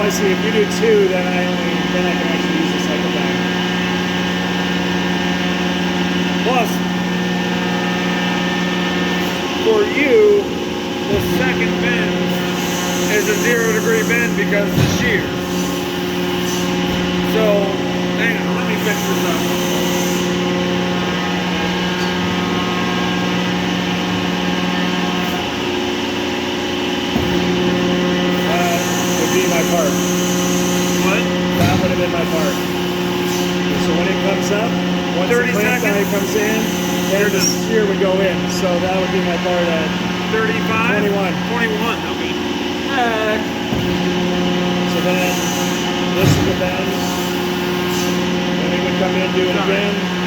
I see. If you do 2, then I can actually use the cycle back. Plus, for you, the second bend is a 0-degree bend because of the shear. So, hang on, let me fix this up. My part. What? That would have been my part. So when it comes up, once the clamp guy comes in, then the shear would go in. So that would be my part at 35? 21. 21, okay. So then this is the bend. Then it would come in, do it again.